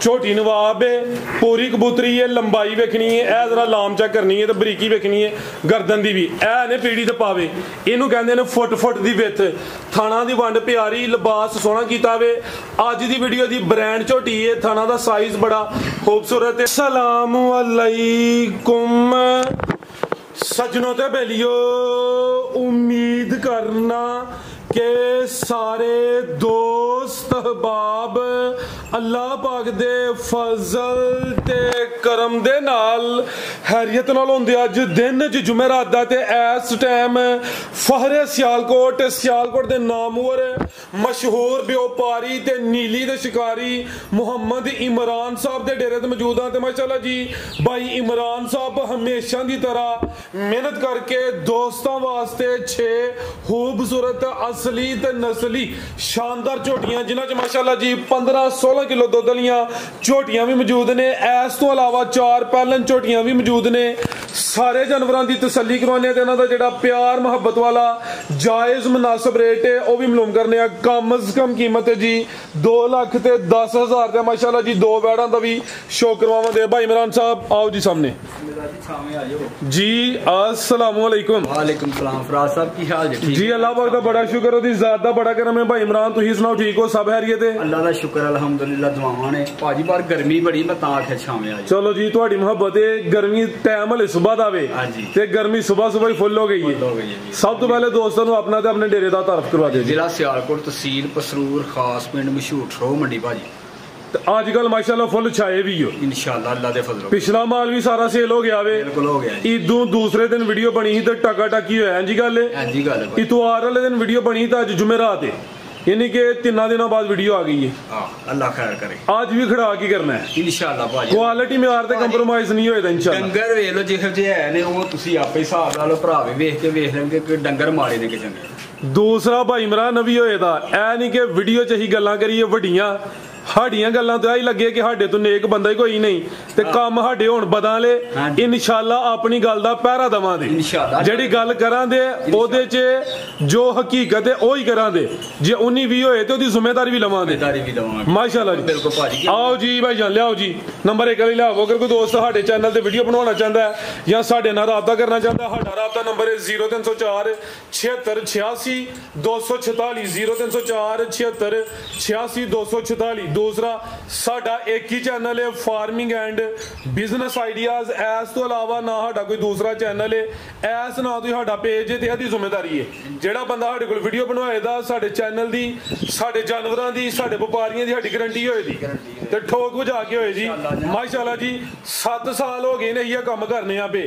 झोटी नवाब है, पूरी कबूतरी है, लंबाई वेखनी है, ए जरा लाम चेक करनी है, तो बरीकी वेखनी है गर्दन दी भी, ए ने पीड़ी ते पावे, इनू कहंदे ने फुट फुट दी विथ, थाना दी वंड प्यारी, लिबास सोहना कीता वे। अज दी वीडियो दी ब्रांड झोटी है, थाना दा साइज बड़ा खूबसूरत है। सलाम अलैकुम सजनों ते बेलियो, उम्मीद करना के सारे दोस्त अहबाब अल्लाह पाक दे फजल ते करम दे नाल हैरियत नाल होंदे। अज दिन च जुमेरात दा ते इस टाइम फहरे सियालकोट दे नामवर मशहूर व्यापारी ते नीली दे शिकारी मुहम्मद इमरान साहब दे डेरे ते मौजूद हां। ते माशाअल्लाह जी भाई इमरान साहब हमेशा दी तरह मेहनत करके दोस्तां वास्ते 6 खूबसूरत असली ते नस्ली शानदार झोटियां, जिन्हां च माशाअल्लाह जी 15-16 किलो दुध वालियां झोटियां भी मौजूद ने। इस तो अलावा 4 पैलन झोटियां भी मौजूद ने। सारे जानवरों की तसल्ली करवाने ते इन्हां दा जिहड़ा प्यार मुहब्बत वाला जायज़ मुनासिब रेट है वह भी मालूम करने। कम अज कम कीमत है जी 2,10,000 का माशाअल्लाह जी 2 बैड़ां दा भी शो करवावां दे। भाई इमरान साहब आओ जी सामने जी। अस्सलाम वालेकुम। वालेकुम सलाम फराज साहब, की हाल जी? जी अल्लाह पाक दा बड़ा शुक्र, ओदी ज़ात दा बड़ा करम है। भाई इमरान तुसीं सुनाओ, ठीक हो? सब हैरियत है? अल्लाह दा शुक्र अल्हम्दुलिल्लाह, दुआवां ने। भाजी बार गर्मी बड़ी, मैं तां आखे छावें आ। चलो जी तुहाडी मुहब्बत है, गर्मी टाइम हले सुबह दा वे ते गर्मी सुबह ही फुल हो गई है। सब तो पहले दोस्तों को अपना ते अपने डेरे दा तारफ करवा दे। जिला सियालकोट, तहसील पसरूर, खास पिंड मशहूर ठो मंडी भाजी। आजकल माशाल्लाह फुल छाए भी हो इंशाल्लाह अल्लाह दे फजल। पिछला माल भी सारा सेल हो गया वे, बिल्कुल हो गया। ईदों दूसरे दिन वीडियो बनी ही तो टका टकी होया जी गल है। इतवार वाले दिन वीडियो बनी तो अज जुमेरात है, यानी कि 3 दिनों बाद वीडियो आ गई है। अल्लाह खैर करे। आज भी खड़ा की करना है इंशाल्लाह भाजी। क्वालिटी में यार ते कंप्रोमाइज नहीं होएगा इंशाल्लाह। डंगर वेख लो जिहे जे है ने, वो तुसी आपे हिसाब ला लो, भरा भी वेख के वेख लेंगे कि डंगर मारे ने कि चंगे। दूसरा भाई इमरान नबी होए दा ऐ नहीं कि वीडियो च ही गल्लां करिए वड्डियां, साडियां गल्लां तो यही लगे कि साडे तो नेक बंदा ही कोई नहीं ते काम साडे हुण बदाले। इंशाल्लाह अपनी गल दा पहरा देवांगे, जेहड़ी गल करांदे ओदे च जो हकीकत है ओही करांदे, जे उन्नी भी होए ते ओदी जिम्मेदारी भी लवांगे माशाल्लाह जी। बिल्कुल भाजी। आओ जी भाई जान लियाओ जी, नंबर 1 लियाओ। अगर कोई दोस्त साडे चैनल ते वीडियो बनवाना चाहता है या साडे नाल राबता करना चाहता है, साडा राबता नंबर है 0304 76 86 246 0304 76 86 246। दूसरा साडा एक ही चैनल है फार्मिंग एंड बिजनेस आइडियाज। इस तो अलावा ना साडा कोई दूसरा चैनल है, इस ना तो साडा पेज है, ते जिम्मेदारी है जेड़ा बंदा साडे कोल वीडियो बनवाएगा साडे चैनल दी, साडे जानवरां दी, साडे व्यापारियों दी साडी गारंटी होएगी ते ठोक बुझा के होए जी माशाल्लाह जी। 7 साल हो गए ने इह काम करने आ पे,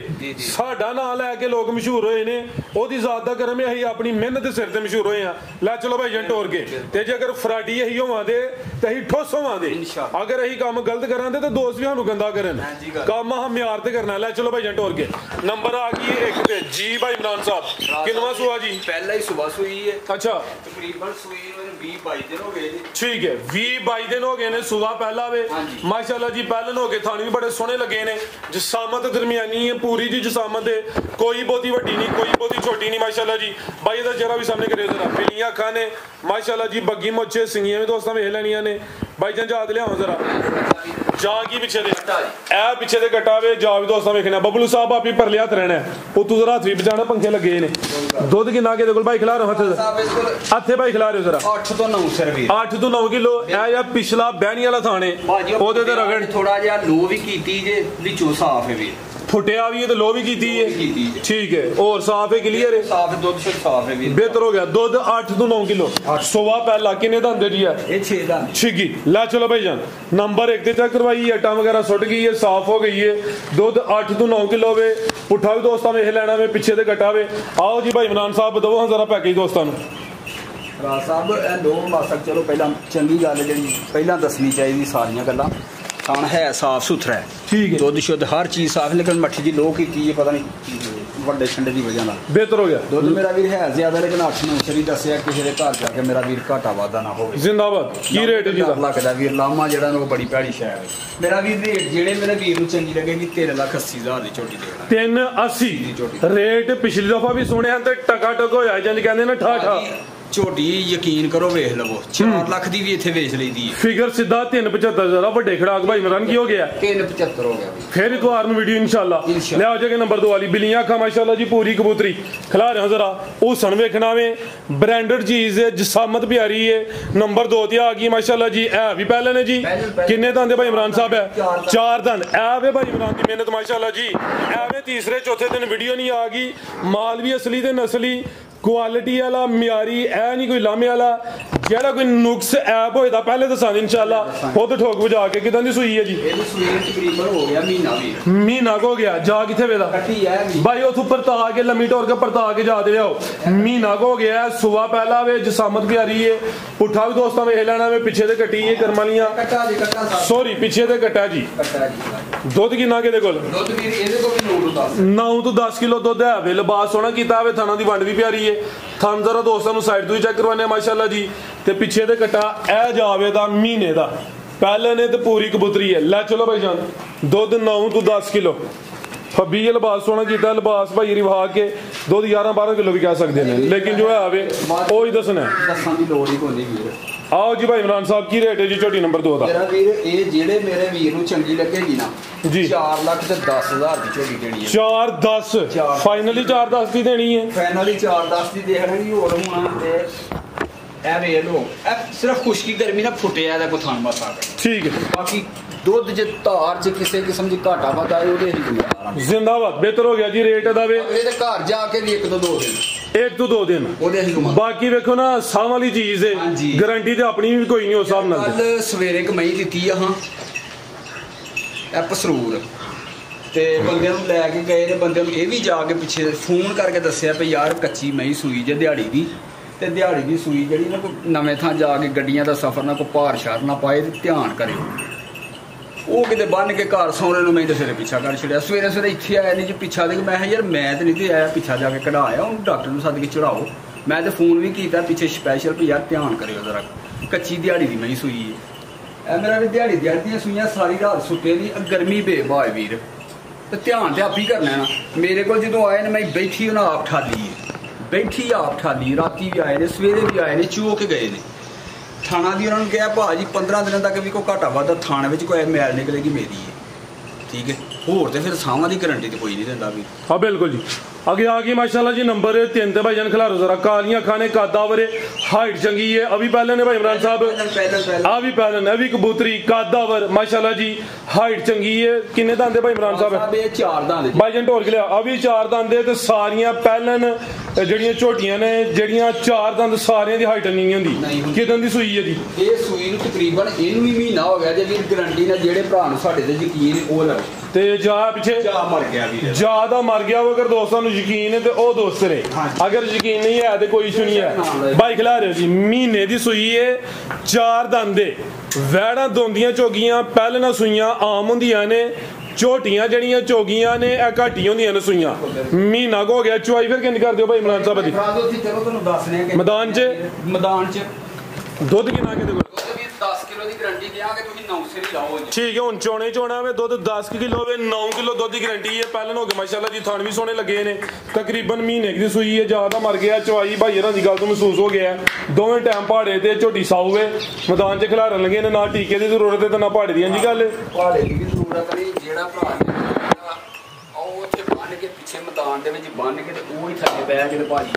साडा नाम लैके लोग मशहूर होए ने, ओदी जात दा करम है, असीं अपनी मेहनत दे सिर ते मशहूर होए आ। लै चलो भाई जन टोर के ते जे अगर फराडी असीं होवां दे ते असीं ठोस होवां दे, अगर असीं काम गलत करां दे ते दोस्त भी सानूं गंदा करन, काम अहां म्यार ते करना। लै चलो भाई जन टोर के नंबर आ गई 1 पे जी। भाई इमरान साहब किनवा सुआ जी? पहला ही सुबह सुई है। अच्छा तकरीबन सुई 20-22 दिन हो गए जी। ठीक है 20-22 दिन हो गए ने, सुबह पहला वे माशाल्लाह जी। पहलन हो गए, थाने भी बड़े सोहने लगे ने, जिसामत दरमियानी है पूरी जी, जिसामत है कोई बहुती वड्डी नहीं कोई बहुती छोटी नहीं माशाल्लाह जी। भाई इहदा चेहरा भी सामने करियो जरा, पीलियां अखां ने माशाल्लाह जी, बग्गी मोचे सिंगियां भी दोस्तां वेख लैनियां ने। भाई जान याद लियाओ जरा जा की पिछे दे ए पिछे दे कटा वे जा भी दोस्तां वेखना। बबलू साहब आप ही परले हथ रहना है, उतू जरा हथ भी बचाना, पंखे लगे ने। दुध किन्ना के कोल भाई खिला रहे हो? हथे भाई खिला रहे हो जरा? 8 तो 9 सर भी 8 तो 9 किलो। ए या पिछला बैनी वाला थाने ओदे ते रगड़ थोड़ा जिहा लो भी कीती जे, विचों साफ है भी, फुटिया भी है तो लो भी कीती है। ठीक है और साफ है, क्लियर है, साफ है, दूध साफ है भी, बेहतर हो गया। दूध 8 तो 9 किलो। सुबह पहला किन्ने दंदे जी है? ये 6 दंद छिगी। ला चलो भाई जान नंबर 1 ते चेक करवाई, अट्टा वगैरह सुट गई है, साफ हो गई है। दूध 8 तो 9 किलो वे, पुट्ठा भी दोस्तां वेख लेना वे, पिछे ते कटा वे। आओ जी भाई इमरान साहब दवो जरा पैकेज दोस्तां नूं। राज साहब ए लो मासक चलो पहला चंगी गल जी पहला दसनी चाहिए सारियां गल्लां। खान है साफ सुथरा है, ठीक है, दुध शुद्ध हर चीज साफ, लेकिन मट्ठी की लो की है पता नहीं ਵੱਡੇ ਛੰਡੇ ਦੀ ਵਜ੍ਹਾ ਨਾਲ बेहतर हो गया। ਦੁੱਧ ਮੇਰਾ ਵੀਰ ਹੈ ਜ਼ਿਆਦਾ, ਲੇਕਿਨ 8-9 ਸਰੀ ਦੱਸਿਆ ਕਿਸੇ ਦੇ ਘਰ ਜਾ ਕੇ ਮੇਰਾ ਵੀਰ ਘਾਟਾ ਵਾਧਾ ਨਾ ਹੋਵੇ। ਜ਼ਿੰਦਾਬਾਦ। ਕੀ ਰੇਟ ਜੀ ਦਾ? ਲੱਗਦਾ ਵੀਰ ਲਾਮਾ ਜਿਹੜਾ ਨੂੰ ਬੜੀ ਭੈੜੀ ਸ਼ੈ ਹੈ ਮੇਰਾ ਵੀਰ। ਰੇਟ ਜਿਹੜੇ ਮੇਰੇ ਵੀਰ ਨੂੰ ਚੰਗੀ ਲੱਗੇਗੀ 3,80,000 ਦੀ ਝੋਟੀ ਦੇਣਾ। 380 ਰੇਟ ਪਿਛਲੀ ਦਫਾ ਵੀ ਸੁਣਿਆ ਤੇ ਟਕਾ ਟਕ ਹੋਇਆ, ਜਾਂ ਕਹਿੰਦੇ ਨਾ ਠਾਠਾ ਝੋਟੀ ਯਕੀਨ ਕਰੋ ਵੇਖ ਲਵੋ 4 ਲੱਖ ਦੀ ਵੀ ਇੱਥੇ ਵੇਚ ਲਈਦੀ ਹੈ ਫਿਗਰ ਸਿੱਧਾ 375 ਜ਼ਰਾ ਵੱਡੇ ਖੜਾਕ ਭਾਈ ਇਮਰਾਨ ਕੀ ਹੋ ਗਿਆ 375 ਹੋ ਗਿਆ ਫਿਰ ਇਤਵਾਰ ਨੂੰ ਵੀਡੀਓ ਇਨਸ਼ਾਅੱਲਾ ਲਿਆਓ ਜੇ ਨੰਬਰ 2 ਵਾਲੀ ਬਿਲੀਆਂ ਅੱਖਾਂ ਮਾਸ਼ਾਅੱਲਾ ਜੀ ਪੂਰੀ ਕਬੂਤਰੀ ਖਿਲਾ ਰਿਹਾ ਜ਼ਰਾ ਉਹ ਸਣ ਵੇਖਣਾ ਵੇ ਬ੍ਰਾਂਡਡ ਚੀਜ਼ ਹੈ ਜਸਾਮਤ ਪਿਆਰੀ ਹੈ ਨੰਬਰ 2 ਤੇ ਆ ਗਈ ਮਾਸ਼ਾਅੱਲਾ ਜੀ ਇਹ ਵੀ ਪਹਿਲੇ ਨੇ ਜੀ ਕਿੰਨੇ ਦੰਦ ਭਾਈ ਇਮਰਾਨ ਸਾਹਿਬ ਹੈ 4 ਦੰਦ ਇਹ ਵੇ ਭਾਈ ਇਮਰਾਨ ਦੀ ਮਿਹਨਤ ਮਾਸ਼ਾਅੱਲਾ ਜੀ ਐਵੇਂ ਤੀਸਰੇ ਚੌਥੇ ਦਿਨ ਵੀਡੀਓ ਨਹੀਂ ਆ ਗਈ ਮਾਲ ਵੀ ਅਸਲੀ ਤੇ ਨਸਲੀ ਕੁਆਲਿਟੀ ਵਾਲਾ ਮਿਆਰੀ ਐ ਨਹੀਂ ਕੋਈ ਲਾਮੇ ਵਾਲਾ ਜਿਹੜਾ ਕੋਈ ਨੁਕਸ ਐਪ ਹੋਏ ਤਾਂ ਪਹਿਲੇ ਦੱਸਾਂ ਇਨਸ਼ਾਅੱਲਾ ਖੁਦ ਠੋਕ ਵਜਾ ਕੇ ਕਿਦਾਂ ਦੀ ਸੂਈ ਹੈ ਜੀ ਇਹਦੀ ਸੂਈ ਤਕਰੀਬਨ ਹੋ ਗਿਆ ਮਹੀਨਾ ਹੋ ਗਿਆ ਜਾ ਕਿੱਥੇ ਵੇਦਾ ਕੱਟੀ ਹੈ ਭਾਈ ਉਥੋਂ ਪਰਤਾ ਕੇ ਲੰਮੀ ਟੋਰ ਕੇ ਪਰਤਾ ਕੇ ਜਾ ਦੇ ਆਓ ਮਹੀਨਾ ਹੋ ਗਿਆ ਸੁਬਾ ਪਹਿਲਾ ਵੇ ਜਸਾਮਤ ਪਿਆਰੀ ਏ ਪੁੱਠਾ ਵੀ ਦੋਸਤਾਂ ਵੇਖ ਲੈਣਾ ਵੇ ਪਿੱਛੇ ਤੇ ਕੱਟੀ ਏ ਕਰਮਾਂ ਲੀਆਂ ਸੌਰੀ ਪਿੱਛੇ ਤੇ ਕੱਟਾ ਜੀ ਦੁੱਧ ਕਿੰਨਾ ਕਿਹਦੇ ਕੋਲ ਦੁੱਧ ਵੀ ਇਹਦੇ ਕੋਲ ਵੀ 9 ਤੋਂ 10 ਕਿਲੋ ਦੁੱਧ ਹੈ ਵੇ ਲਿਬਾਸ ਸੋਹਣਾ ਕੀਤਾ ਵੇ ਥਾਣਾ ਦੀ ਵੰਡ ਵੀ ਪਿਆਰੀ ਏ ਥਣ ਜ਼ਰਾ ਦੋਸਤਾਂ ਨੂੰ ਸਾਈਡ ਤੋਂ ਹੀ ਚੈੱਕ ਕਰਵਾਨੇ ਮਾਸ਼ਾਅੱਲਾ ਜੀ ਤੇ ਪਿੱਛੇ ਤੇ ਕੱਟਾ ਇਹ ਜਾਵੇ ਦਾ ਮਹੀਨੇ ਦਾ ਪਹਿਲੇ ਨੇ ਤੇ ਪੂਰੀ ਕਬੂਤਰੀ ਹੈ ਲੈ ਚਲੋ ਭਾਈ ਜਾਨ ਦੁੱਧ 9 ਤੋਂ 10 ਕਿਲੋ ਫੱਬੀ ਇਹ ਲਿਬਾਸ ਸੋਹਣਾ ਕੀਤਾ ਲਿਬਾਸ ਭਾਈ ਰਿਵਾ ਕੇ ਦੁੱਧ 11-12 ਕਿਲੋ ਵੀ ਕਹਿ ਸਕਦੇ ਨੇ ਲੇਕਿਨ ਜੋ ਹੈ ਆਵੇ ਉਹ ਹੀ ਦੱਸਣਾ ਦੱਸਾਂ ਦੀ ਲੋੜ ਹੀ ਕੋਈ ਵੀਰ आओ जी भाई इमरान साहब की रेट है जी छोटी नंबर 2 मेरा वीर ये जेड़े मेरे वीर नु चंगी लगेगी ना जी 4 लाख ते 10,000 दी छोटी देनी है 4-10 फाइनली 4-10 दी देनी है फाइनली 4-10 दी देखना जी और होना ते ए वे लो ए सिर्फ खुशकी गर्मी ना फुटिया दा को थान मासा ठीक है बाकी ਦੁੱਧ ਜੇ ਧਾਰ ਚ ਕਿਸੇ ਕਿਸਮ ਦੀ ਘਾਟਾ ਵਾਧਾ ਆਏ ਉਹਦੇ ਹੀ ਗੁਜ਼ਾਰਾ ਜ਼ਿੰਦਾਬਾਦ ਬਿਹਤਰ ਹੋ ਗਿਆ ਜੀ ਰੇਟ ਦਾ ਵੇ ਇਹਦੇ ਘਰ ਜਾ ਕੇ ਵੀ 1 ਤੋਂ 2 ਦਿਨ 1 ਤੋਂ 2 ਦਿਨ ਉਹਦੇ ਹੀ ਬਾਕੀ ਵੇਖੋ ਨਾ ਸਾਹ ਵਾਲੀ ਚੀਜ਼ ਹੈ ਗਾਰੰਟੀ ਤੇ ਆਪਣੀ ਵੀ ਕੋਈ ਨਹੀਂ ਉਸ ਹਿਸਾਬ ਨਾਲ ਕੱਲ ਸਵੇਰੇ ਕਮਾਈ ਦਿੱਤੀ ਆ ਹਾਂ ਇਹ ਪਸਰੂਰ ਤੇ ਬੰਦੇ ਨੂੰ ਲੈ ਕੇ ਗਏ ਨੇ ਬੰਦੇ ਨੂੰ ਇਹ ਵੀ ਜਾ ਕੇ ਪਿੱਛੇ ਫੋਨ ਕਰਕੇ ਦੱਸਿਆ ਵੀ ਯਾਰ ਕੱਚੀ ਮਈ ਸੂਈ ਜੇ ਦਿਹਾੜੀ ਦੀ ਤੇ ਦਿਹਾੜੀ ਦੀ ਸੂਈ ਜਿਹੜੀ ਨਾ ਕੋਈ ਨਵੇਂ ਥਾਂ ਜਾ ਕੇ ਗੱਡੀਆਂ ਦਾ ਸਫ਼ਰ ਨਾ ਕੋਈ ਭਾਰ ਸ਼ਾਰ ਨਾ ਪਾਏ ਤੇ ਧਿਆਨ ਕਰਿਓ ਉਹ ਕਿਤੇ ਬੰਨ ਕੇ ਘਰ ਸੌਣੇ ਨੂੰ ਮੈਂ ਤੇ ਫਿਰ ਪਿੱਛਾ ਕਰ ਛੜਿਆ ਸਵੇਰੇ ਸਵੇਰੇ ਇੱਥੇ ਆਇਆ ਨਹੀਂ ਜੀ ਪਿੱਛਾ ਦੇ ਮੈਂ ਯਾਰ ਮੈਂ ਤੇ ਨਹੀਂ ਤੇ ਆਇਆ ਪਿੱਛਾ ਜਾ ਕੇ ਕਢਾਇਆ ਉਹਨੂੰ ਡਾਕਟਰ ਨੂੰ ਸੱਦ ਕੇ ਚੜਾਓ ਮੈਂ ਤੇ ਫੋਨ ਵੀ ਕੀਤਾ ਪਿੱਛੇ ਸਪੈਸ਼ਲ ਵੀ ਯਾਰ ਧਿਆਨ ਕਰਿਓ ਜ਼ਰਾ ਕੱਚੀ ਦਿਹਾੜੀ ਦੀ ਮੈਂ ਸੂਈ ਹੈ ਇਹ ਮੇਰਾ ਵੀ ਦਿਹਾੜੀ ਦੀਆਂ ਸੂਈਆਂ ਸਾਰੀ ਰਾਤ ਸੁੱਤੇ ਨਹੀਂ ਗਰਮੀ ਬੇਬਾਏ ਵੀਰ ਤੇ ਧਿਆਨ ਤੇ ਆਪ ਹੀ ਕਰਨਾ ਨਾ ਮੇਰੇ ਕੋਲ ਜਦੋਂ ਆਏ ਨੇ ਮੈਂ ਬੈਠੀ ਉਹਨਾਂ ਆਪ ਠਾਲੀ ਰਾਤੀ ਵੀ ਆਏ ਨੇ ਸਵੇਰੇ ਵੀ ਆਏ ਨੇ ਚੋ ਕੇ ਗਏ ਨੇ ਥਾਣਾ ਦੀ ਉਹਨਾਂ ਨੂੰ ਕਿਹਾ ਭਾਜੀ 15 ਦਿਨਾਂ ਤੱਕ ਵੀ ਕੋਈ ਘਾਟਾ ਵਾਧਾ ਥਾਣੇ ਵਿੱਚ ਕੋਈ ਮੈਲ ਨਿਕਲੇਗੀ ਮੇਰੀ ਹੈ ਠੀਕ ਹੈ ਹੋਰ ਤੇ ਫਿਰ ਸਾਵਾਂ ਦੀ ਗਾਰੰਟੀ ਤੇ ਕੋਈ ਨਹੀਂ ਦਿੰਦਾ ਵੀ ਹਾਂ ਬਿਲਕੁਲ ਜੀ आगे आ गई माशाल्लाह जी नंबर 3 पे भाईजान खिलारो जरा कालियां खाने कादावरे हाइट चंगी है अभी पहले ने भाई इमरान साहब अभी पहले ने अभी कबूतरी कादावर माशाल्लाह जी हाइट चंगी है किन्ने दांदे भाई इमरान साहब ये 4 दांदे भाईजान ढोल के लिया अभी 4 दांदे ते सारियां पहलन ਜਿਹੜੀਆਂ ਝੋਟੀਆਂ ਨੇ ਜਿਹੜੀਆਂ 4 ਦੰਦ ਸਾਰਿਆਂ ਦੀ ਹਾਈਟ ਨਹੀਂ ਹੁੰਦੀ ਕਿਦਾਂ ਦੀ ਸੂਈ ਹੈ ਜੀ ਇਹ ਸੂਈ ਨੂੰ ਤਕਰੀਬਨ ਇਹਨੂੰ ਵੀ ਮਹੀਨਾ ਹੋ ਗਿਆ ਜੇ ਵੀ ਗਾਰੰਟੀ ਨਾਲ ਜਿਹੜੇ ਭਰਾ ਨੂੰ ਸਾਡੇ ਤੇ ਯਕੀਨ ਉਹ ਲਵੇ ਤੇ ਜਾ ਪਿੱਛੇ ਜਾ ਮਰ ਗਿਆ ਵੀਰ ਜਾ ਦਾ ਮਰ ਗਿਆ ਅਗਰ ਦੋਸਤਾਂ ਨੂੰ ਯਕੀਨ ਹੈ ਤੇ ਉਹ ਦੋਸਤ ਨੇ ਅਗਰ ਯਕੀਨ ਨਹੀਂ ਹੈ ਤੇ ਕੋਈ ਇਸ਼ੂ ਨਹੀਂ ਹੈ ਬਾਈ ਖਿਲਾ ਰਹੇ ਜੀ ਮਹੀਨੇ ਦੀ ਸੂਈ ਹੈ 4 ਦੰਦ ਦੇ ਵੈੜਾਂ ਦੋਂਦੀਆਂ ਚੋਗੀਆਂ ਪਹਿਲੇ ਨਾਲ ਸੂਈਆਂ ਆਮ ਹੁੰਦੀਆਂ ਨੇ ਝੋਟੀਆਂ ਜਿਹੜੀਆਂ ਚੋਗੀਆਂ ਨੇ ਇਹ ਘਾਟੀ ਹੁੰਦੀਆਂ ਨੇ ਸੂਈਆਂ ਮਹੀਨਾ ਹੋ ਗਿਆ ਚੁਆਈ ਫਿਰ ਕਿੰਨੀ ਕਰਦੇ ਹੋ ਭਾਈ ਇਮਰਾਨ ਸਾਹਿਬ ਦੀ ਚਲੋ ਤੁਹਾਨੂੰ ਦੱਸ ਰਹੇ ਕਿ ਮੈਦਾਨ 'ਚ ਦੁੱਧ ਕਿੰਨਾ ਕਿਤੇ ਕੋਲ 10 ਕਿਲੋ ਦੀ ਗਾਰੰਟੀ ਦਿਆਂਗੇ ਤੁਸੀਂ 9 ਸੇ ਹੀ ਲਾਓ ਠੀਕ ਹੈ ਹੁਣ ਚੋਣਾ ਵੇ ਦੁੱਧ 10 ਕਿਲੋ ਵੇ 9 ਕਿਲੋ ਦੁੱਧ ਦੀ ਗਾਰੰਟੀ ਹੈ ਪਹਿਲਾਂ ਹੋ ਗਏ ਮਾਸ਼ਾਅੱਲਾ ਜੀ ਥਣ ਵੀ ਸੋਹਣੇ ਲੱਗੇ ਨੇ ਤਕਰੀਬਨ ਮਹੀਨੇ ਦੀ ਸੂਈ ਹੈ ਜ਼ਿਆਦਾ ਮਰ ਗਿਆ ਚਵਾਈ ਭਾਈ ਇਹਨਾਂ ਦੀ ਗੱਲ ਤੋਂ ਮਹਿਸੂਸ ਹੋ ਗਿਆ ਦੋਵੇਂ ਟਾਈਮ ਪਹਾੜੇ ਤੇ ਝੋਟੀ ਸਾਊਵੇ ਮੈਦਾਨ 'ਚ ਖਿਲਾਰਨ ਲੱਗੇ ਨੇ ਨਾ ਟੀਕੇ ਦੀ ਜ਼ਰੂਰਤ ਹੈ ਤੇ ਨਾ ਪਹਾੜੇ ਦੀ ਜੀ ਗੱਲ ਪਹਾੜੇ ਦੀ ਜ਼ਰੂਰਤ ਨਹੀਂ ਜਿਹੜਾ ਭਰਾ ਉਹ ਉੱਥੇ ਬੰਨ ਕੇ ਪਿੱਛੇ ਮੈਦਾਨ ਦੇ ਵਿੱਚ ਬੰਨ ਕੇ ਤੇ ਉਹ ਹੀ ਥੱਲੇ ਬਹਿ ਕੇ ਤੇ ਭਾਜੀ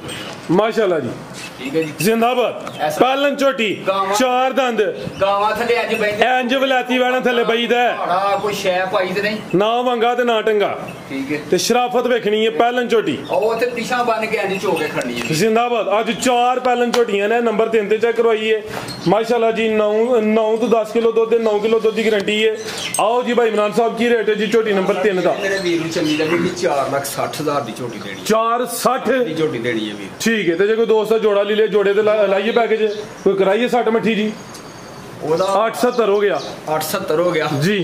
ਮਾਸ਼ਾਅੱਲਾ ਜੀ ਠੀਕ ਹੈ ਜੀ ਜ਼ਿੰਦਾਬਾਦ ਪਾਲਣ ਝੋਟੀ 4 ਦੰਦ ਗਾਵਾਂ ਥੱਲੇ ਅੱਜ ਬੈਠੇ ਇੰਜ ਵਲਾਤੀ ਵਾਣਾ ਥੱਲੇ ਬਈਦਾ ਬੜਾ ਕੋਈ ਸ਼ੈ ਪਾਈ ਤੇ ਨਹੀਂ ਨਾ ਵੰਗਾ ਤੇ ਨਾ ਟੰਗਾ ਠੀਕ ਹੈ ਤੇ ਸ਼ਰਾਫਤ ਵੇਖਣੀ ਹੈ ਪਾਲਣ ਝੋਟੀ ਉਹ ਉੱਥੇ ਪਿਛਾਂ ਬੰਨ ਕੇ ਇੰਜ ਝੋਕੇ ਖੜਨੀ ਹੈ ਜ਼ਿੰਦਾਬਾਦ ਅੱਜ 4 ਪਾਲਣ ਝੋਟੀਆਂ ਨੇ ਨੰਬਰ 3 ਤੇ ਚੈੱਕ ਕਰਵਾਈਏ ਮਾਸ਼ਾਅੱਲਾ ਜੀ 9 ਤੋਂ 10 ਕਿਲੋ ਦੁੱਧ 9 ਕਿਲੋ ਦੁੱਧ ਦੀ ਗਾਰੰਟੀ ਹੈ ਆਓ ਜੀ ਭਾਈ ਇਮਰਾਨ ਸਾਹਿਬ ਕੀ ਰੇਟ ਹੈ ਜੀ ਝੋਟੀ ਨੰਬਰ 3 ਦਾ ਮੇਰੇ ਵੀਰ ਨੂੰ ਚੰਗੀ ਲੱਗੀ 4,60,000 ਦੀ ਝੋਟੀ ਦੇਣੀ 4,60 ਦੀ ਝੋਟੀ ਦੇਣੀ ਹੈ ਵੀਰ ਠੀਕ ਹੈ ਤੇ ਜੇ ਕੋਈ ਦੋਸਤ ਜੋੜਾ ਲੈ ਜੋੜੇ ਤੇ ਲਾਈਏ ਪੈਕੇਜ ਕੋਈ ਕਰਾਈਏ 60 ਮੱਠੀ ਜੀ ਉਹਦਾ 870 ਹੋ ਗਿਆ 870 ਹੋ ਗਿਆ ਜੀ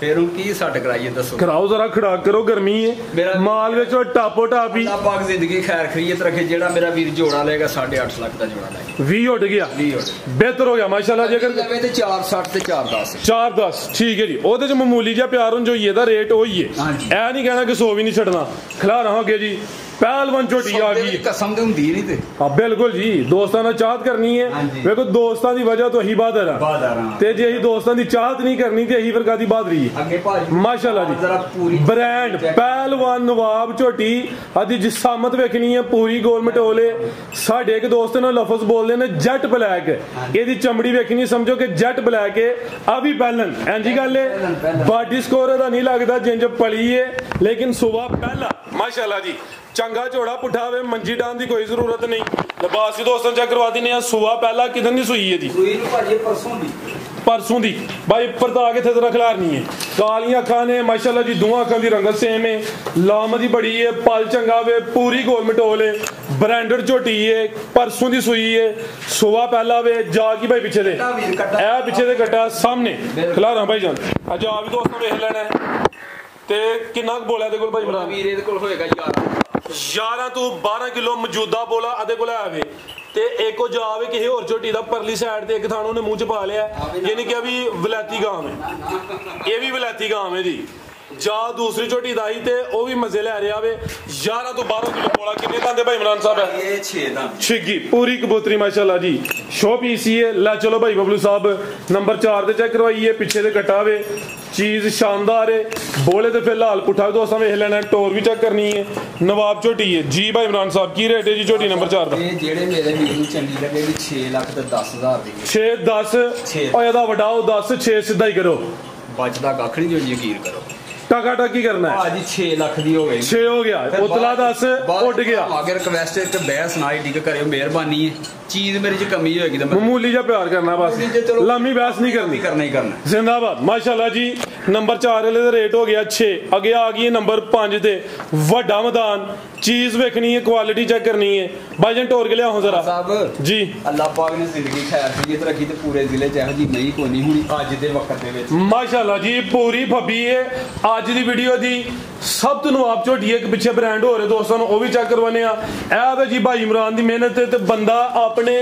ਫਿਰ ਹੁਣ ਕੀ ਸੱਟ ਕਰਾਈਏ ਦੱਸੋ ਕਰਾਓ ਜ਼ਰਾ ਖੜਾਕ ਕਰੋ ਗਰਮੀ ਹੈ ਮਾਲ ਵਿੱਚ ਟਾਪੋ ਟਾਪ ਹੀ ਅੱਲਾਹ ਪਾਕ ਜ਼ਿੰਦਗੀ ਖੈਰ ਖਰੀਅਤ ਰੱਖੇ ਜਿਹੜਾ ਮੇਰਾ ਵੀਰ ਜੋੜਾ ਲਏਗਾ 8.5 ਲੱਖ ਦਾ ਜੋੜਾ ਲਏਗਾ 20 ਉੱਡ ਗਿਆ 20 ਉੱਡ ਬਿਹਤਰ ਹੋ ਗਿਆ ਮਾਸ਼ਾਅੱਲਾ ਜੇਕਰ ਲਵੇ ਤੇ 460 ਤੇ 410 410 ਠੀਕ ਹੈ ਜੀ ਉਹਦੇ ਚ ਮਾਮੂਲੀ ਜਿਹਾ ਪਿਆਰ ਹੁਣ ਜੋ ਇਹਦਾ ਰੇਟ ਉਹੀ ਹੈ ਇਹ ਨਹੀਂ ਕਹਿਣਾ ਕਿ 100 ਵੀ ਨਹੀਂ ਛੱਡਣਾ ਖਿਲਾ ਰਹਾ ਅੱਗੇ ਜੀ ਪਹਿਲਵਾਨ ਝੋਟੀ ਆ ਗਈ ਕਸਮ ਤੇ ਹੁੰਦੀ ਨਹੀਂ ਤੇ ਹਾਂ ਬਿਲकुल ਜੀ ਦੋਸਤਾਂ ਨਾਲ ਚਾਹਤ ਕਰਨੀ ਹੈ ਵੇਖੋ ਦੋਸਤਾਂ ਦੀ ਵਜ੍ਹਾ ਤੋਂ ਹੀ ਬਹਾਦਰ ਆ ਤੇ ਜੇ ਅਸੀਂ ਦੋਸਤਾਂ ਦੀ ਚਾਹਤ ਨਹੀਂ ਕਰਨੀ ਤੇ ਅਸੀਂ ਫਿਰ ਕਾਦੀ ਬਹਾਦਰੀ ਹੈ ਅੱਗੇ ਭਾਜੀ ਮਾਸ਼ਾਅੱਲਾ ਜੀ ਬ੍ਰਾਂਡ ਪਹਿਲਵਾਨ ਨਵਾਬ ਝੋਟੀ ਆਦੀ ਜਿਸਾਮਤ ਵੇਖਣੀ ਹੈ ਪੂਰੀ ਗੋਲ ਮਟੋਲੇ ਸਾਡੇ ਇੱਕ ਦੋਸਤ ਨੇ ਲਫ਼ਜ਼ ਬੋਲਦੇ ਨੇ ਜੈਟ ਬਲੈਕ ਇਹਦੀ ਚਮੜੀ ਵੇਖਣੀ ਸਮਝੋ ਕਿ ਜੈਟ ਬਲੈਕ ਹੈ ਆ ਵੀ ਪਹਿਲਨ ਐਂਜੀ ਗੱਲ ਹੈ ਬਾਡੀ ਸਕੋਰ ਦਾ ਨਹੀਂ ਲੱਗਦਾ ਜਿੰਜ ਪਲੀ ਹੈ ਲੇਕਿਨ ਸੁਬਹ ਪਹਿਲਾ ਮਾਸ਼ਾਅੱਲਾ ਜੀ ਚੰਗਾ ਝੋੜਾ ਪੁੱਠਾ ਹੋਵੇ ਮੰਜੀ ਡਾਂ ਦੀ ਕੋਈ ਜ਼ਰੂਰਤ ਨਹੀਂ ਲਿਬਾਸ ਹੀ ਦੋਸਤਾਂ ਚੈੱਕ ਕਰਵਾ ਦਿੰਦੇ ਆ ਸੁਬਹ ਪਹਿਲਾ ਕਿਦਨ ਦੀ ਸੂਈ ਹੈ ਜੀ ਸੂਈ ਨੂੰ ਭਾਜੀ परसों दी भाई परता कितने तरह खिलारनी है कालियां अखा ने माशाल्लाह जी दोवां अखां दी रंगत सेम है लामदी बड़ी है पल चंगा वे पूरी गोल मटोल है ब्रांडेड झोटी है परसों दी सूई है सुबह पहला वे जा की भाई पीछे दे ए पीछे दे कट्टा सामने खिलारा भाई जान अज आ भी दोस्तों वेख लेना है ते किन्ना बोला दे कोल भाई इमरान वीर दे कोल होएगा 11 ਤੋਂ 12 ਕਿਲੋ ਮੌਜੂਦਾ ਬੋਲਾ ਆਦੇ ਕੋਲ ਆਵੇ ਤੇ ਇੱਕੋ ਜਾਵੇ ਕਿਸੇ ਹੋਰ ਝੋਟੀ ਦਾ ਪਰਲੀ ਸਾਈਡ ਤੇ ਇੱਕ ਥਾਣ ਉਹਨੇ ਮੂੰਹ ਚ ਪਾ ਲਿਆ ਯਾਨੀ ਕਿ ਅਭੀ ਵਿਲਾਤੀ ਗਾਂ ਹੈ ਇਹ ਵੀ ਵਿਲਾਤੀ ਗਾਂ ਹੈ ਜੀ ਜਾ दूसरी झोटी दा ही ते ओ भी मजे ले रहा वे 11 ਤੋਂ 12 किलो बोला कितने दांदे भाई इमरान साहब है ये 6 दांत छिगी पूरी कबूतरी माशाल्लाह जी शो पीस ही है ला चलो भाई बबलू साहब नंबर 4 ते चेक करवाइए पीछे ते कटा वे चीज शानदार है बोले तो फिलहाल पुठा दोस्तों वेख लेना टोर भी चेक करनी है नवाब झोटी है जी भाई इमरान साहब की रेट है जी झोटी नंबर 4 दा ये जेड़े मेरे वीर नु चंगी लगे भी 6 लाख ते 10,000 दी 6 10 ओ एदा वडाओ 10 6 सीधा ही करो बचदा कख नहीं जो यकीन करो टाका टाकी करना है भाजी 6 लाख दी हो गई 6 हो गया उतला 10 उड़ गया अगर रिक्वेस्ट ते बहस ना ही ठीक करियो मेहरबानी है चीज मेरे च कमी होगी तो मामूली जा प्यार करना बस लम्मी बहस नहीं करनी ही करना जिंदाबाद माशाल्लाह जी नंबर 4 वाले दा रेट हो गया 6 अगे आ गई है नंबर 5 ते वड्डा मैदान चीज वेखनी है क्वालिटी चेक करनी है भाईजान टोर के लिया हो जरा साहब जी अल्लाह पाक ने जिंदगी खैर दी रखी ते पूरे जिले च जी नहीं कोई नहीं हुई आज दे वक्त दे विच माशाल्लाह जी पूरी फब्बी है आज दी वीडियो दी सब तो नवाब झोटी एक पिछे ब्रांड हो रहे दोस्तों वो भी चेक करवाने आ जी भाई इमरान दी मेहनत ते बंदा अपने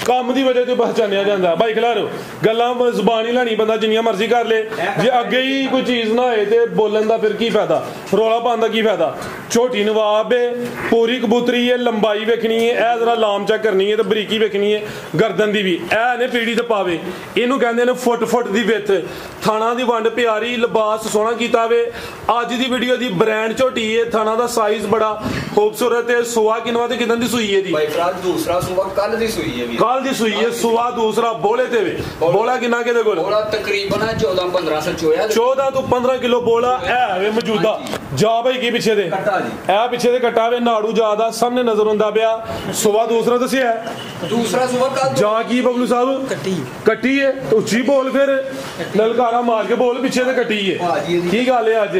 काम दी वजह ते पहचानिया जाता भाई खिलारो गल्लां जुबान ही लानी बंदा जिन्नियां मर्जी कर ले जे अगे ही कोई चीज ना होए ते बोलन दा फिर की फायदा रौला पाने दा की फायदा झोटी नवाब है पूरी कबूतरी है लंबाई वेखनी है ए जरा लाम चेक करनी है ते बरीकी वेखनी है गर्दन दी भी ए ने पीड़ी ते पावे इनू कहंदे ने फुट फुट दी विथ थाना दी वंड प्यारी लिबास सोहना कीता वे अज दी वीडियो दी ब्रांड झोटी है थाना दा साइज बड़ा खूबसूरत है सुवा किनवा ते किदन दी सूई है जी भाई फ्राज दूसरा सुवा कल दी सूई है कल दी सूई है सुवा दूसरा बोले ते वे बोला किना के दे कोल बोला तकरीबन 14-15 से चोया 14 तो 15 किलो बोला है वे मौजूदा जा भाई की पीछे दे ए पीछे दे कटा वे नाड़ू ज्यादा सामने नजर हुंदा पिया सुवा दूसरा दसिया है दूसरा सुवा कल जा की बबलू साहब कट्टी है तो उच्ची बोल फिर ललकारा मार के बोल पीछे ते कट्टी है की गल है अज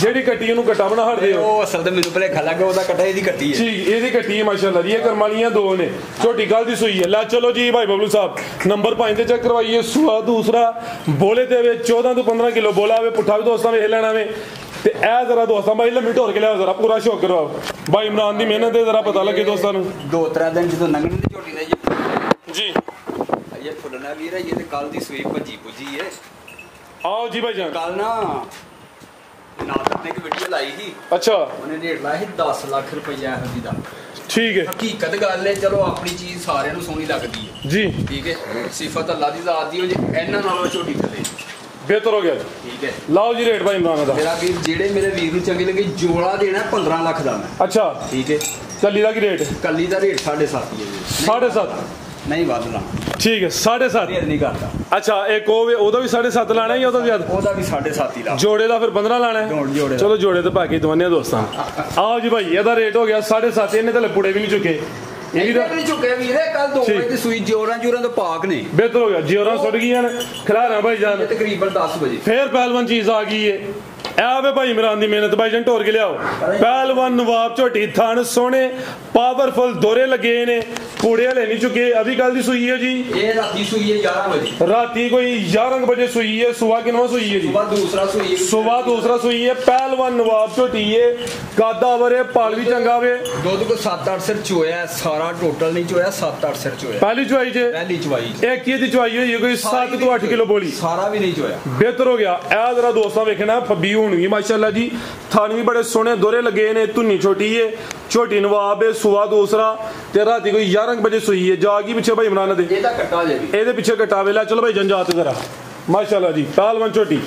जेडी कट्टी ओनू कट्टा बना हट दे ओ असल ते मेनू भलेखा लग ओदा कट्टा एदी कट्टी है ठीक एदी कट्टी है माशाल्लाह जी ये करमालियां दो ने छोटी गल दी सुई है ला चलो जी भाई बबलू साहब नंबर 5 ते चेक करवाइए सुआ दूसरा बोले ते 14 तो 15 किलो बोला वे पुठा भी दोस्तां वेख लेना वे ते ए जरा दोस्तां भाई लम्मी ढोर के लिया जरा पूरा शौक करो भाई इमरान दी मेहनत है जरा पता लगे दोस्तां नु 2-3 दिन जो नंगन दी झोटी ने जी ये फुलना वीर है ये ते कल दी सूई भजी पुजी है आओ जी भाई जान कल ना नादर ने एक वीडियो लाई थी अच्छा उन्हें रेट लाया 10 लाख रुपया हदी दा ठीक है हकीकत गल है चलो अपनी चीज सारे नु सोहनी लगदी है जी ठीक है सिफत अल्लाह दी जात दी हो जे इन्हां नालों छोटी थले बेहतर हो गया ठीक है लाओ जी रेट भाई इमरान दा मेरा वीर जेड़े मेरे वीर नु चंगी लगी जोड़ा देना 15 लाख दा मैं अच्छा ठीक है कली दा की रेट कली दा रेट 7.5 है 7.5 नहीं वादना ठीक है 7.5 नहीं करता अच्छा एक ओदा भी 7.5 लाना है ओदा भी ओदा भी 7.5 ही ला जोड़े दा फिर 15 लाना है जोड़े चलो जोड़े तो बाकी दवाने दोस्तों आओ जी भाई ਇਹਦਾ रेट हो गया 7.5 ਇਹਨੇ ਤਾਂ ਪੁੜੇ ਵੀ ਨਹੀਂ ਚੁੱਕੇ ਇਹ ਵੀ ਨਹੀਂ ਚੁੱਕੇ ਵੀਰੇ ਕੱਲ 2 ਵਜੇ ਦੀ ਸੂਈ ਜੋਰਾਂ ਤੋਂ ਪਾਕ ਨੇ ਬਿਹਤਰ ਹੋ ਗਿਆ ਜੋਰਾਂ ਸੁੱਟ ਗਈਆਂ ਨੇ ਖਿਲਾਰਾ ਭਾਈ ਜਾਨ ਤਕਰੀਬਨ 10 ਵਜੇ ਫੇਰ ਪਹਿਲਵਾਨ ਚੀਜ਼ ਆ ਗਈ ਏ ਆਵੇ ਭਾਈ ਇਮਰਾਨ ਦੀ ਮਿਹਨਤ ਭਾਈ ਜਨ ਢੋਰ ਕੇ ਲਿਆਓ ਪਹਿਲਵਾਨ ਨਵਾਬ ਝੋਟੀ ਥਣ ਸੋਹਣੇ ਪਾਵਰਫੁਲ ਦੋਰੇ ਲੱਗੇ ਨੇ पूड़े हले नहीं चुके अभी कल दी सुई है जी ये राती सुई है 11 बजे राती कोई 11 बजे सुई है सुबह किनवा सुई है जी सुबह दूसरा सुई है पहलवान नवाब झोटी है कादा वरे पाल भी चंगा वे दूध को 7-8 सिर चोया सारा टोटल नहीं चोया 7-8 सिर चोया पहली चुवाई जे पहली चुवाई एक ही दी चुवाई हुई है कोई 7 तो 8 किलो बोली सारा भी नहीं चोया बेहतर हो गया ए जरा दोस्तों देखना फब्बी ਹੋਣਗੀ ਮਾਸ਼ਾਅੱਲਾ जी। थान भी बड़े सोहने दोहरे लगे ने, धुन्नी छोटी है, छोटी नवाब है, सुआ दूसरा ते राती कोई 11 बजे सुई है। जागी पीछे भाई इमरान दे ਇਹਦੇ ਪਿੱਛੇ कट्टा वेला। चलो भाई जंजात जरा माशाअल्लाह जी। पहलवान झोटी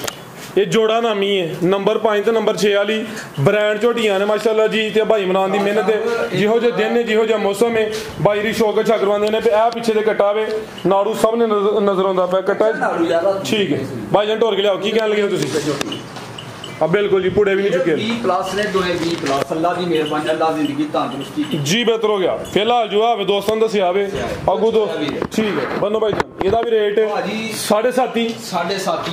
ये जोड़ा नामी है, नंबर 5 ते नंबर 6 वाली ब्रांड झोटियां ने माशाअल्लाह जी। ते भाई इमरान दी मेहनत है, जिहो जे दिन है जिहो जे मौसम है, भाई री शौक अच्छा करवांदे ने। ए पीछे दे कट्टा वे नाड़ू सब ने नजर आंदा पे कट्टा। ठीक है भाई जन ढोर के लियाओ, की कहन लगे तुसी? अब बिल्कुल जी पुड़े भी नहीं चुके 20+ ने दोए 20+ अल्लाह दी मेहरबानी, अल्लाह जिंदगी तंदुरुस्ती की जी बेहतर हो गया। फिलहाल जो है दोस्तों दसिया वे अगू दो ठीक है बनो भाई जान। ਇਹਦਾ ਵੀ ਰੇਟ 7.5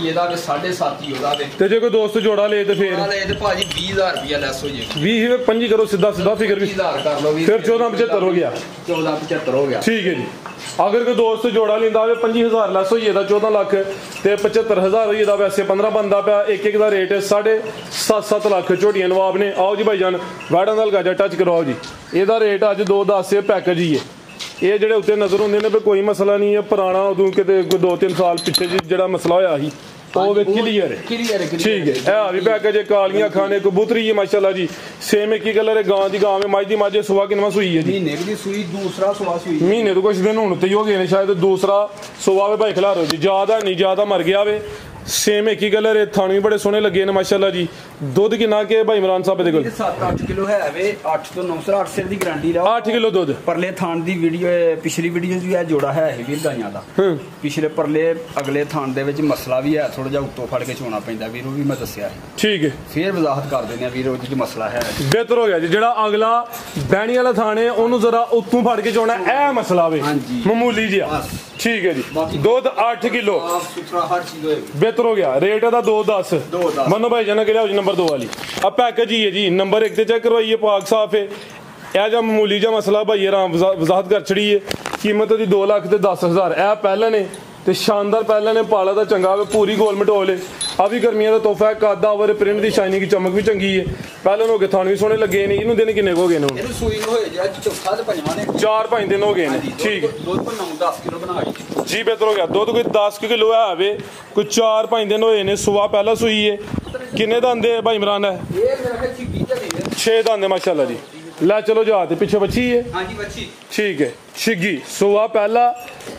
ਇਹਦਾ ਤੇ 7.5 ਉਹਦਾ ਤੇ ਜੇ ਕੋਈ ਦੋਸਤ ਜੋੜਾ ਲੇ ਤੇ ਫੇਰ ਲੇ ਤੇ ਭਾਜੀ 20000 ਰੁਪਿਆ ਲੈਸ ਹੋ ਜੇ 20 25 ਕਰੋ ਸਿੱਧਾ ਫਿਗਰ ਵੀ 20000 ਕਰ ਲਓ ਵੀ ਫਿਰ 1475 ਹੋ ਗਿਆ 1475 ਹੋ ਗਿਆ। ठीक है जी। अगर कोई दोस्त जोड़ा लेंदा होवे 25000 लैस होई जाता 14 लाख ते 75000 होई जाता। वैसे 15 बनदा पिया, एक दा रेट 7.5 लाख झोटियां नवाब ने। आओ जी भाई जान वैड़ा नाल गाजा टच कराओ जी। ਇਹਦਾ रेट अज 210 पैकेज ही है। ਇਹ ਜਿਹੜੇ ਉੱਤੇ ਨਜ਼ਰ ਹੁੰਦੇ ਨੇ ਵੀ ਕੋਈ ਮਸਲਾ ਨਹੀਂ ਹੈ, ਪੁਰਾਣਾ ਉਦੋਂ ਕਿਤੇ 2-3 ਸਾਲ ਪਿੱਛੇ ਜਿਹੜਾ ਮਸਲਾ ਹੋਇਆ ਸੀ ਉਹ ਵੇ ਕਲੀਅਰ ਹੈ। ठीक है ਇਹ ਵੀ ਪੈਕੇਜ ਹੈ। ਕਾਲੀਆਂ ਅੱਖਾਂ ਨੇ, ਕਬੂਤਰੀ ਹੈ ਮਾਸ਼ਾਅੱਲਾ ਜੀ। सेम एक ही कलर है। गां दी गां में मझ दी मझ सुबह किनवा सुई है जी? महीने की सुई दूसरा सुबह सुई महीने तो कुछ दिन हुण ते हो गए ने शायद। दूसरा सुबह वे भाई खिलारो जी ज्यादा नहीं ज्यादा मर गया वे। सेम एक ही कलर है। थान भी बड़े सोहने लगे ने माशाअल्लाह जी। दुध कितना के भाई इमरान साहब दे कोल 7-8 किलो है वे। 8 तो 9 8 सिर दी गारंटी ला 8 किलो दुध। परले थान दी वीडियो पिछली वीडियो जी है जोड़ा है वीर गाइयां दा। पिछले परले अगले थान दे विच मसला भी है, थोड़ा जा उत्तों फड़ के चोना पैंदा वीर, वो भी मैं दस्सिया है। ठीक है फिर वजाहत कर देने वीर ओह जी मसला है। बेहतर हो गया जी। जेड़ा अगला बैणी वाला थान है ओनू जरा उत्तों फड़ के चोना ए मसला वे मामूली जिहा। ठीक है जी। दुध 8 किलो साफ सुथरा हर चीज होए। बेहतर हो गया। रेट है 210 मनो भाई जाना के लिया जी। नंबर 2 वाली अब पैकेज ही है जी। नंबर 1 ते चेक करवाइए, पाक साफ है। यह जा मामूली जा मसला भाई आराम वजाहत कर छड़ी है। कीमत दी 2 लाख ते 10,000 ए पहले ने ते शानदार पहले ने। पाला दा चंगा वे, पूरी गोल मटोल है। अभी गर्मियां दा तोहफा है। कादा ओवर प्रिंट दी शाइनिंग की चमक भी चंगी है। पहले हो गए थान भी सोहने लगे ने। इनू दिन किन्ने हो गए ने? इनू सुई होए जे चौथा ते पंजवां ने 4-5 दिन हो गए ने। ठीक है दुध को 9-10 किलो बना जी। बेहतर हो गया। दुध कोई 10 किलो है वे, कोई 4-5 दिन होए ने। सुबह पहला सुई है। किन्ने दंदे भाई इमरान है? ये मेरा है 6 दंदे माशाअल्लाह जी। ला चलो जा ते पीछे बच्ची है। हां जी बच्ची ठीक है छिगी। सुबह पहला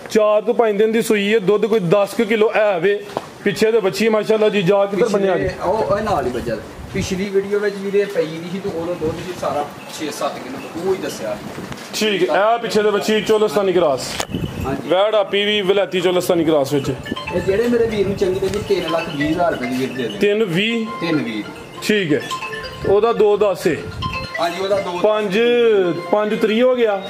4 तो 5 दिन दी सुई है। दुध कोई 10 किलो है वे। पीछे तो बच्ची माशाअल्लाह जी। जा किधर बनया जी? ओ नाल ही बच्चा पिछली वीडियो में वीरे पई दी थी तो ओदो दुध सी सारा 6-7 किलो वो ही दसया। ठीक है ए पीछे तो बच्ची चोलस्तानी क्रॉस। हां जी वैड़ आपी भी वलैती चोलस्तानी क्रॉस विच। ये जेड़े मेरे वीर नु चंगी ते 3,20,000 रुपए दी वीर दे दे। 320 320 ठीक है। ओदा 210 है। हां जी ओदा 2 5 3 हो गया।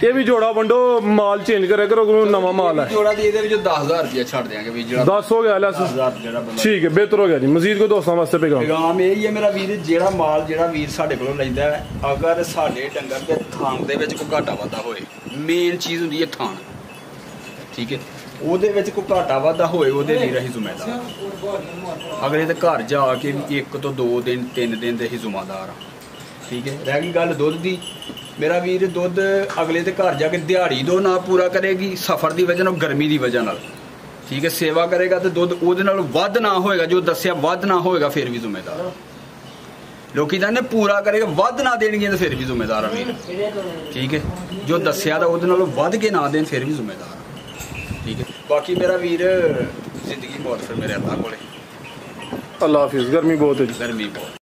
ये भी जोड़ा वंडो माल चेंज करे करो, नवा माल है। जोड़ा दी ਇਹਦੇ ਵਿੱਚ 10000 ਰੁਪਏ ਛੱਡ ਦਿਆਂਗੇ ਵੀ ਜਿਹੜਾ 10 हो गया लेस। 10000 ਜਿਹੜਾ ਬੰਦਾ ठीक है बेहतर हो गया जी। मजीद को दोस्तों वास्ते ਪੈਗਾਮ ਇਹ ਹੀ ਹੈ ਮੇਰਾ ਵੀਰ, ਜਿਹੜਾ ਮਾਲ ਜਿਹੜਾ ਵੀਰ ਸਾਡੇ ਕੋਲੋਂ ਲੈਂਦਾ ਹੈ, ਅਗਰ ਸਾਡੇ ਡੰਗਰ ਦੇ ਥਾਂ ਦੇ ਵਿੱਚ ਕੋਈ ਘਾਟਾ ਵਾਧਾ ਹੋਏ, ਮੇਨ ਚੀਜ਼ ਹੁੰਦੀ ਹੈ ਥਾਂ, ਠੀਕ ਹੈ, ਉਹਦੇ ਵਿੱਚ ਕੋਈ ਘਾਟਾ ਵਾਧਾ ਹੋਏ ਉਹਦੇ ਲਈ ਅਸੀਂ ਜ਼ਿੰਮੇਦਾਰ। ਅਗਲੇ ਦੇ ਘਰ ਜਾ ਕੇ ਵੀ 1 ਤੋਂ 2 ਦਿਨ 3 ਦਿਨ ਦੇ ਅਸੀਂ ਜ਼ਿੰਮੇਦਾਰ ਹਾਂ, ਠੀਕ ਹੈ। ਰਹਿ ਗਈ ਗੱਲ ਦੁੱਧ ਦੀ, ਮੇਰਾ ਵੀਰ ਦੁੱਧ ਅਗਲੇ ਦੇ ਘਰ ਜਾ ਕੇ ਦਿਹਾੜੀ ਦੋ ਨਾ ਪੂਰਾ ਕਰੇਗੀ, ਸਫ਼ਰ ਦੀ ਵਜ੍ਹਾ ਨਾਲ, ਗਰਮੀ ਦੀ ਵਜ੍ਹਾ ਨਾਲ, ਠੀਕ ਹੈ, ਸੇਵਾ ਕਰੇਗਾ ਤੇ ਦੁੱਧ ਉਹਦੇ ਨਾਲ ਵੱਧ ਨਾ ਹੋਏਗਾ, ਜੋ ਦੱਸਿਆ ਵੱਧ ਨਾ ਹੋਏਗਾ ਫਿਰ ਵੀ ਜ਼ਿੰਮੇਦਾਰ। ਲੋਕੀ ਕਹਿੰਦੇ ਪੂਰਾ ਕਰੇਗਾ ਵੱਧ ਨਾ ਦੇਣਗੇ ਤਾਂ ਫਿਰ ਵੀ ਜ਼ਿੰਮੇਦਾਰ ਆ ਵੀਰ, ਠੀਕ ਹੈ। ਜੋ ਦੱਸਿਆ ਤਾਂ ਉਹਦੇ ਨਾਲੋਂ ਵੱਧ ਕੇ ਨਾ ਦੇਣ ਫਿਰ ਵੀ ਜ਼ਿੰਮੇਦਾਰ, ਠੀਕ ਹੈ। ਬਾਕੀ ਮੇਰਾ ਵੀਰ ਜ਼ਿੰਦਗੀ ਬਹੁਤ ਫਿਰ ਮੇਰੇ ਅੱਲਾ ਕੋਲੇ। अल्लाह हाफिज़। गर्मी बहुत है जी। गर्मी बहुत।